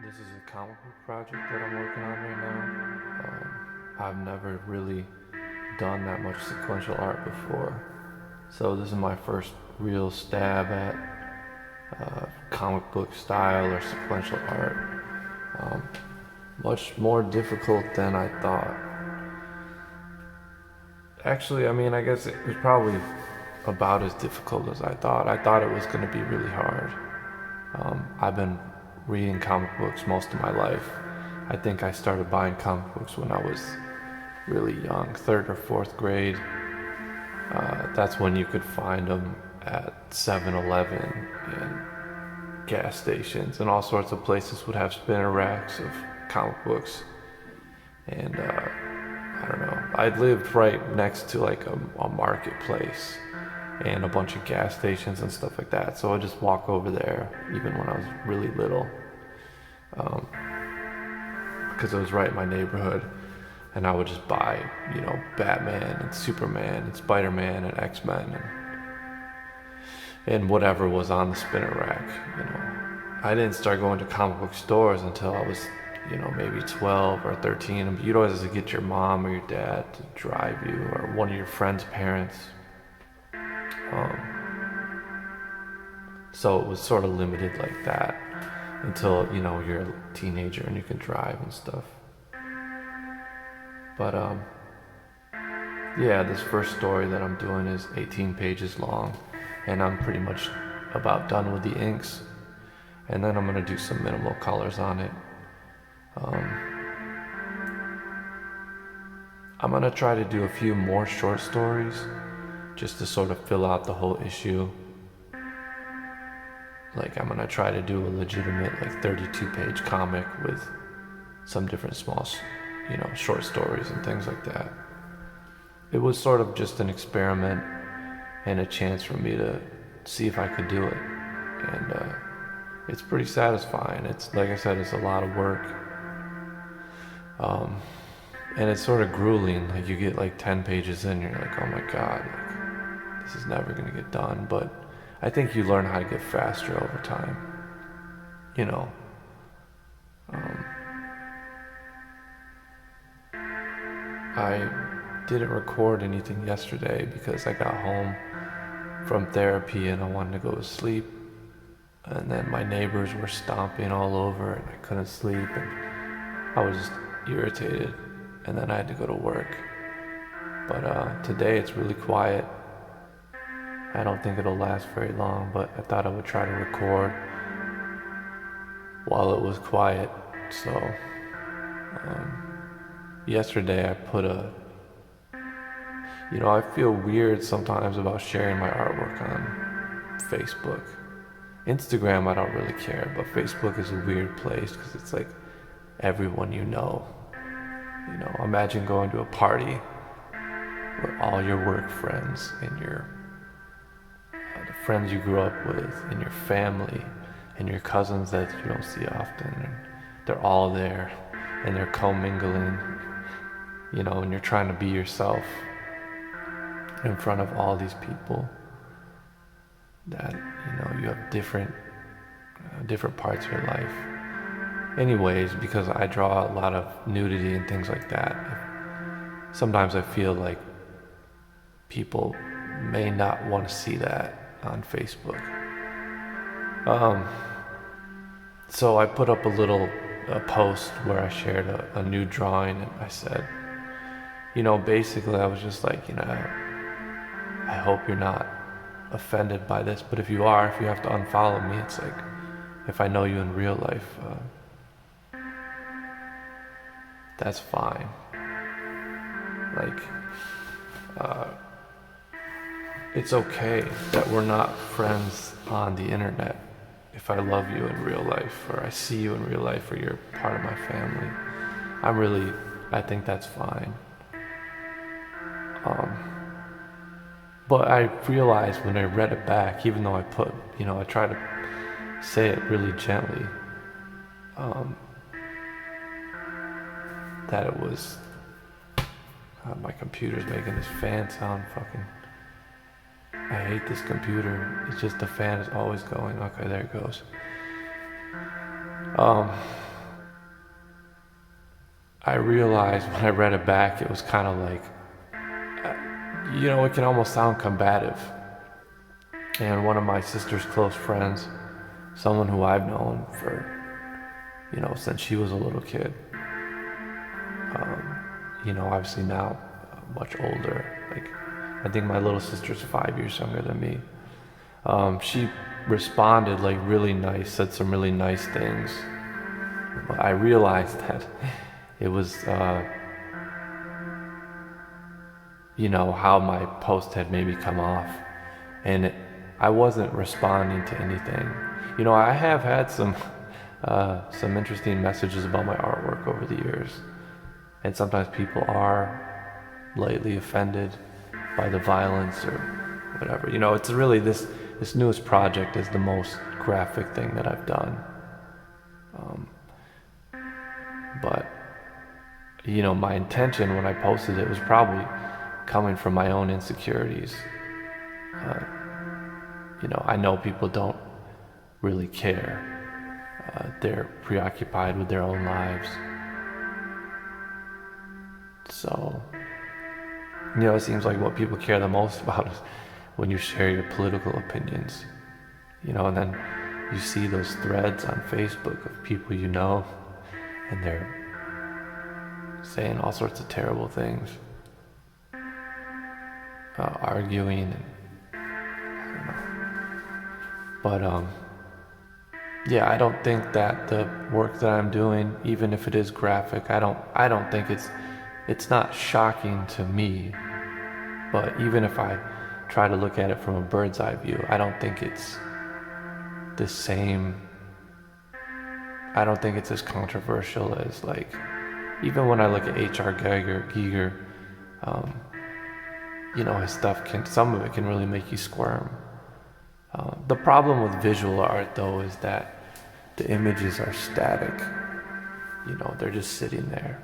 This is a comic book project that I'm working on right now. I've never really done that much sequential art before, so this is my first real stab at comic book style or sequential art. Um, Much more difficult than I thought. Actually, I guess it was probably about as difficult as I thought. I thought it was going to be really hard. I've been reading comic books most of my life. I think I started buying comic books when I was really young, third or fourth grade. That's when you could find them at 7-Eleven and gas stations and all sorts of places would have spinner racks of comic books. And I don't know. I lived right next to like a marketplace and a bunch of gas stations and stuff like that. So I just walk over there even when I was really little, um, because it was right in my neighborhood, and I would just buy, Batman and Superman and Spider-Man and X-Men and whatever was on the spinner rack. I didn't start going to comic book stores until I was, maybe 12 or 13. You'd always have to get your mom or your dad to drive you, or one of your friend's parents. So it was sort of limited like that until, you're a teenager and you can drive and stuff. But yeah, this first story that I'm doing is 18 pages long, and I'm pretty much about done with the inks. And then I'm gonna do some minimal colors on it. I'm gonna try to do a few more short stories just to sort of fill out the whole issue. Like, I'm gonna try to do a legitimate, like, 32-page comic with some different small, short stories and things like that. It was sort of just an experiment and a chance for me to see if I could do it. And it's pretty satisfying. It's, like I said, it's a lot of work. And it's sort of grueling. Like, you get like 10 pages in, you're like, oh my God, like, this is never gonna get done. But I think you learn how to get faster over time. You know, um, I didn't record anything yesterday because I got home from therapy and I wanted to go to sleep. And then my neighbors were stomping all over and I couldn't sleep. And I was just irritated. And then I had to go to work. But today it's really quiet. I don't think it'll last very long, but I thought I would try to record while it was quiet. So yesterday I put I feel weird sometimes about sharing my artwork on Facebook. Instagram I don't really care, but Facebook is a weird place because it's like everyone you know. Imagine going to a party where all your work friends and the friends you grew up with and your family and your cousins that you don't see often, and they're all there and they're commingling, and you're trying to be yourself in front of all these people that, you have different parts of your life. Anyways, because I draw a lot of nudity and things like that, sometimes I feel like people may not want to see that on Facebook. So I put up a post where I shared a new drawing, and I said, basically I was just like, I hope you're not offended by this, but if you have to unfollow me. It's like, if I know you in real life, that's fine. Like, it's okay that we're not friends on the internet if I love you in real life, or I see you in real life, or you're part of my family. I think that's fine. But I realized when I read it back, even though I try to say it really gently, that it was, my computer's making this fan sound. Fucking, I hate this computer. It's just the fan is always going. Okay, there it goes. I realized when I read it back, it was kind of like, it can almost sound combative. And one of my sister's close friends, someone who I've known for, since she was a little kid, obviously now much older. Like, I think my little sister's 5 years younger than me. She responded like really nice, said some really nice things. But I realized that it was, how my post had maybe come off. And I wasn't responding to anything. I have had some interesting messages about my artwork over the years. And sometimes people are lightly offended by the violence or whatever. It's really this newest project is the most graphic thing that I've done. But my intention when I posted it was probably coming from my own insecurities. I know people don't really care. They're preoccupied with their own lives. So, it seems like what people care the most about is when you share your political opinions. And then you see those threads on Facebook of people and they're saying all sorts of terrible things, arguing, and I don't know. But I don't think that the work that I'm doing, even if it is graphic, I don't think it's not shocking to me. But even if I try to look at it from a bird's eye view, I don't think it's the same. I don't think it's as controversial as, like, even when I look at H.R. Giger, his stuff some of it can really make you squirm. The problem with visual art, though, is that the images are static. They're just sitting there.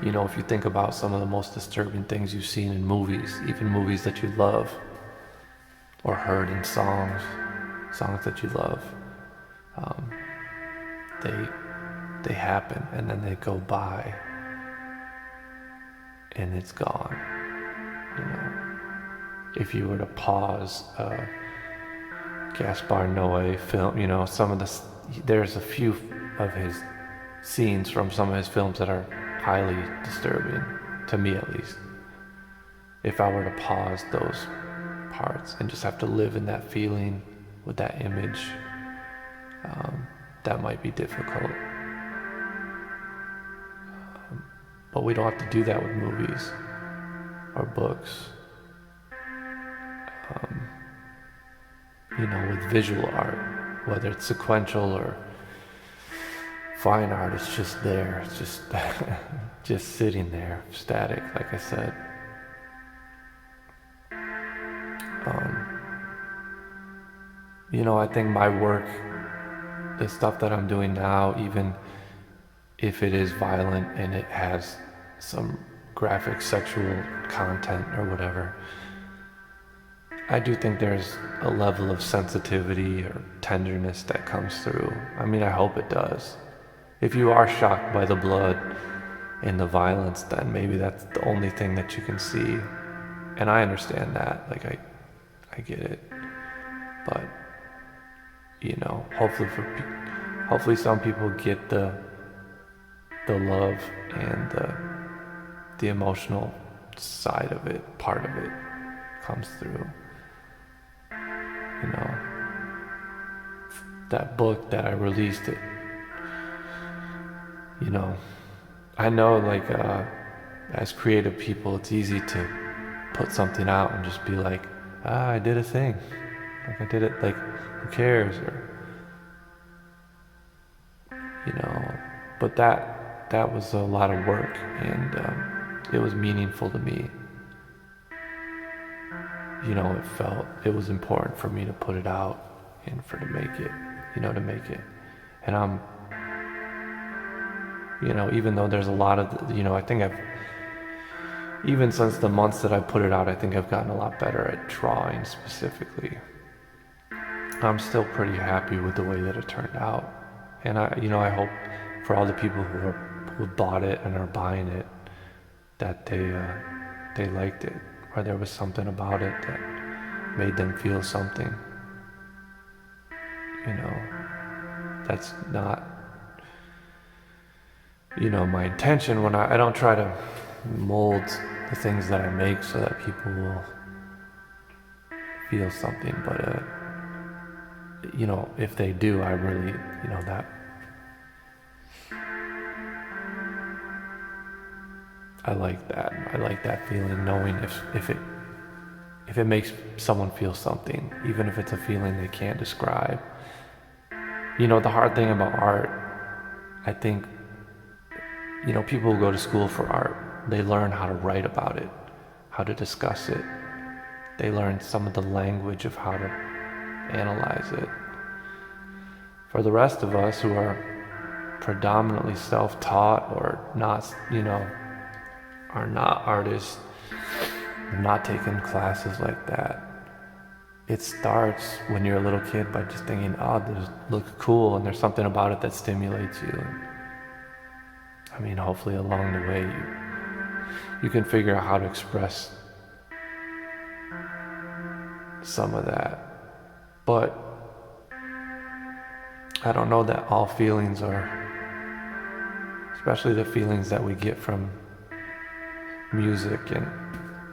If you think about some of the most disturbing things you've seen in movies, even movies that you love, or heard in songs that you love, they happen and then they go by and it's gone. If you were to pause Gaspar Noé film, there's a few of his scenes from some of his films that are highly disturbing, to me at least. If I were to pause those parts and just have to live in that feeling with that image, that might be difficult. But we don't have to do that with movies or books. With visual art, whether it's sequential or fine art, it's just there. It's just just sitting there, static, like I said. I think my work, the stuff that I'm doing now, even if it is violent and it has some graphic sexual content or whatever, I do think there's a level of sensitivity or tenderness that comes through. I mean, I hope it does. If you are shocked by the blood and the violence, then maybe that's the only thing that you can see. And I understand that. Like, I get it. But, hopefully some people get the love and the emotional side of it, part of it comes through. That book that I released, I know, like, as creative people, it's easy to put something out and just be like, I did a thing. Like, I did it, like, who cares? Or, but that was a lot of work, and it was meaningful to me. It was important for me to put it out and to make it. And I'm, even though there's a lot of, I think even since the months that I put it out, I think I've gotten a lot better at drawing specifically. I'm still pretty happy with the way that it turned out. And I hope for all the people who bought it and are buying it, that they liked it, or there was something about it that made them feel something. You know, that's not, my intention. When I don't try to mold the things that I make so that people will feel something, but if they do, I really, that I like that. I like that feeling, knowing if it makes someone feel something, even if it's a feeling they can't describe. The hard thing about art, I think, people who go to school for art, they learn how to write about it, how to discuss it. They learn some of the language of how to analyze it. For the rest of us who are predominantly self-taught or not, are not artists, not taking classes like that, it starts when you're a little kid by just thinking, oh, this looks cool, and there's something about it that stimulates you. I mean, hopefully along the way you can figure out how to express some of that. But I don't know that all feelings are, especially the feelings that we get from music and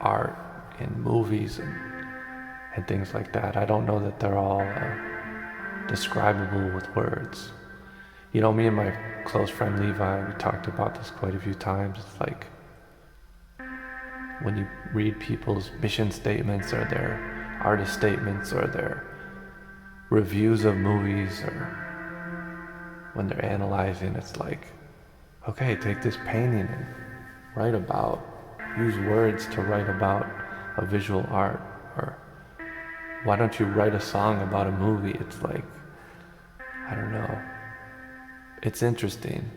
art and movies and things like that. I don't know that they're all describable with words. Me and my close friend Levi, we talked about this quite a few times. It's like when you read people's mission statements or their artist statements or their reviews of movies, or when they're analyzing, it's like, okay, take this painting and use words to write about a visual art. Or why don't you write a song about a movie? It's like, I don't know. It's interesting,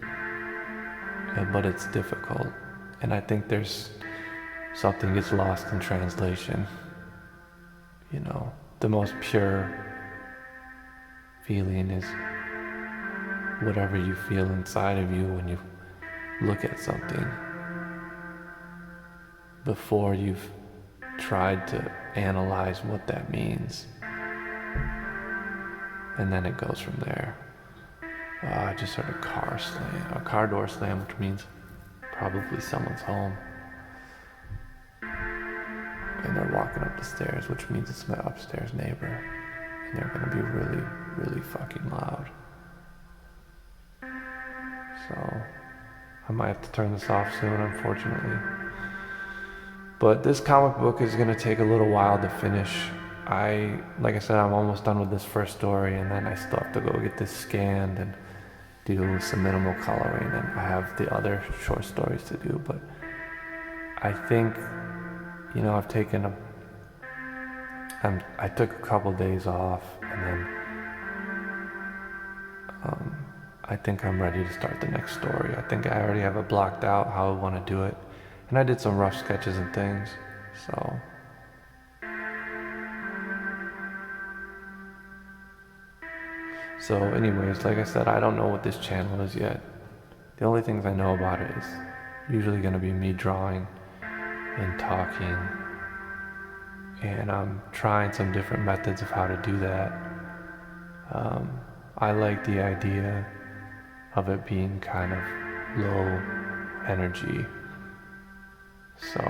but it's difficult. And I think there's something gets lost in translation. The most pure feeling is whatever you feel inside of you when you look at something, before you've tried to analyze what that means. And then it goes from there. I just heard a car door slam, which means probably someone's home. And they're walking up the stairs, which means it's my upstairs neighbor. And they're gonna be really, really fucking loud. So I might have to turn this off soon, unfortunately. But this comic book is gonna take a little while to finish. Like I said, I'm almost done with this first story, and then I still have to go get this scanned and do some minimal coloring, and I have the other short stories to do. But I think, I've taken I took a couple days off, and then I think I'm ready to start the next story. I think I already have it blocked out how I want to do it, and I did some rough sketches and things. So anyways, like I said, I don't know what this channel is yet. The only things I know about it is usually going to be me drawing and talking, and I'm trying some different methods of how to do that. I like the idea of it being kind of low energy. So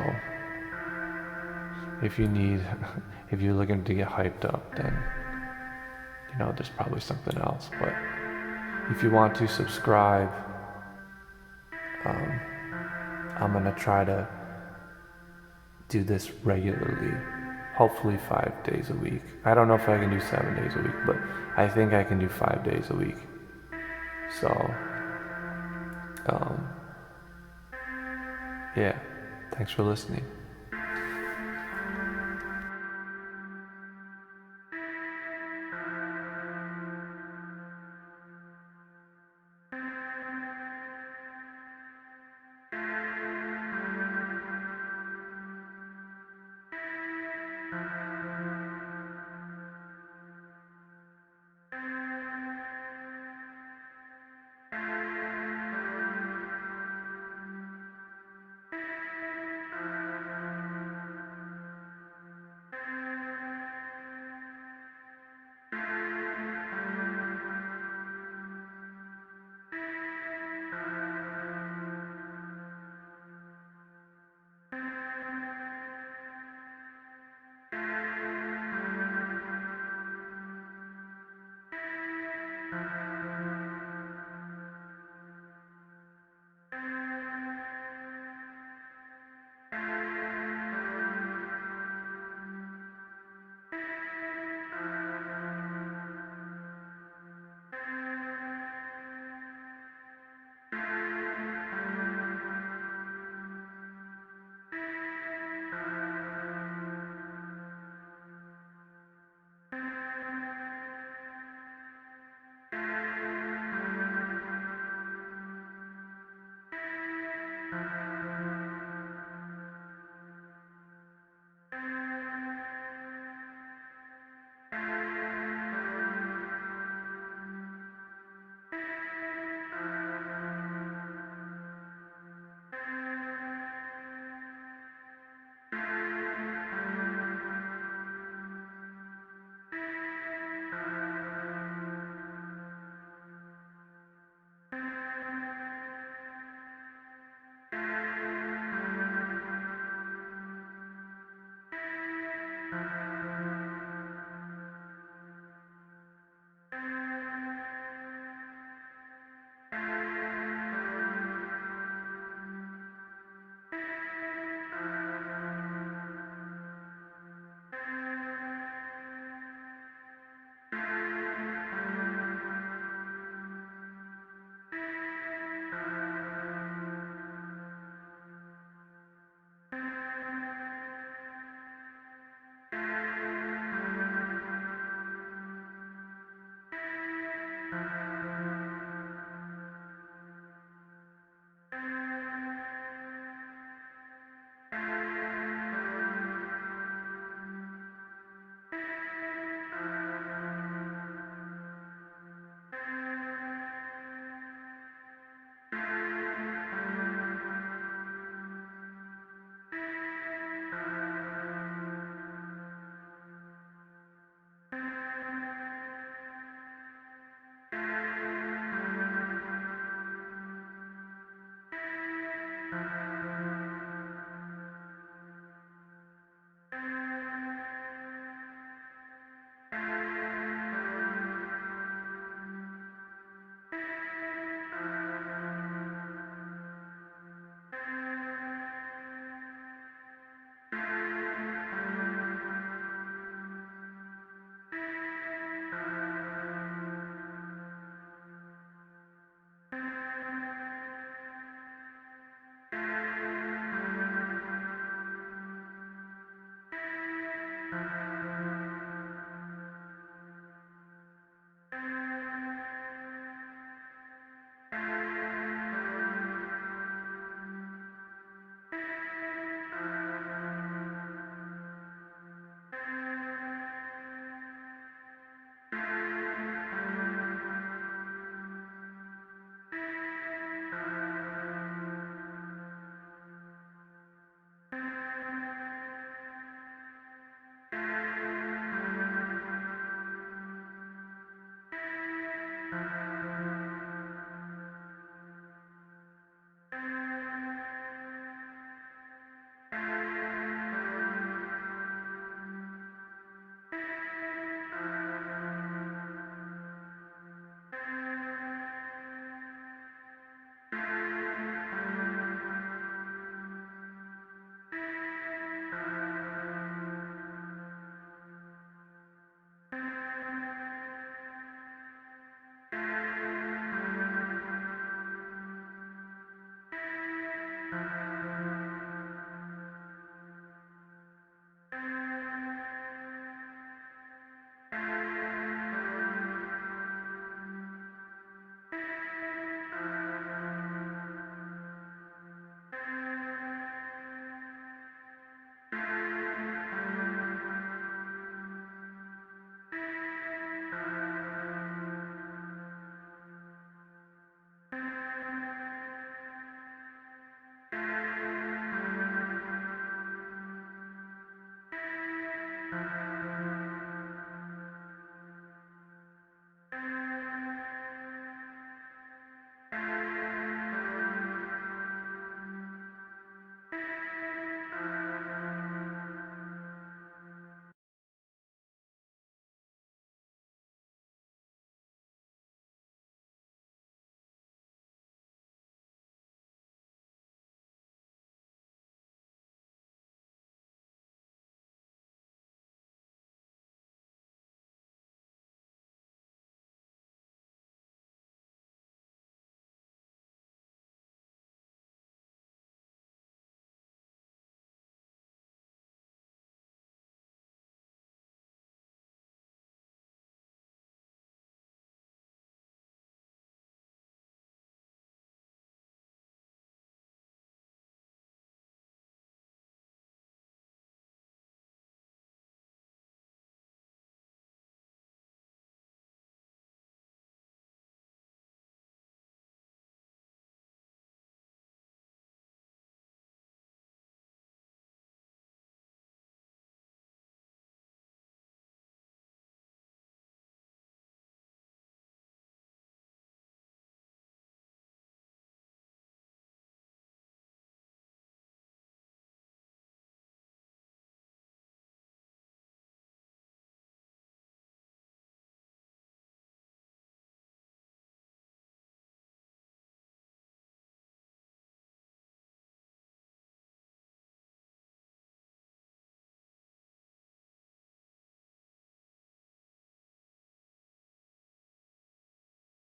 if you're looking to get hyped up, then there's probably something else. But if you want to subscribe, I'm gonna try to do this regularly, hopefully 5 days a week. I don't know if I can do 7 days a week, but I think I can do 5 days a week. So yeah, thanks for listening. you.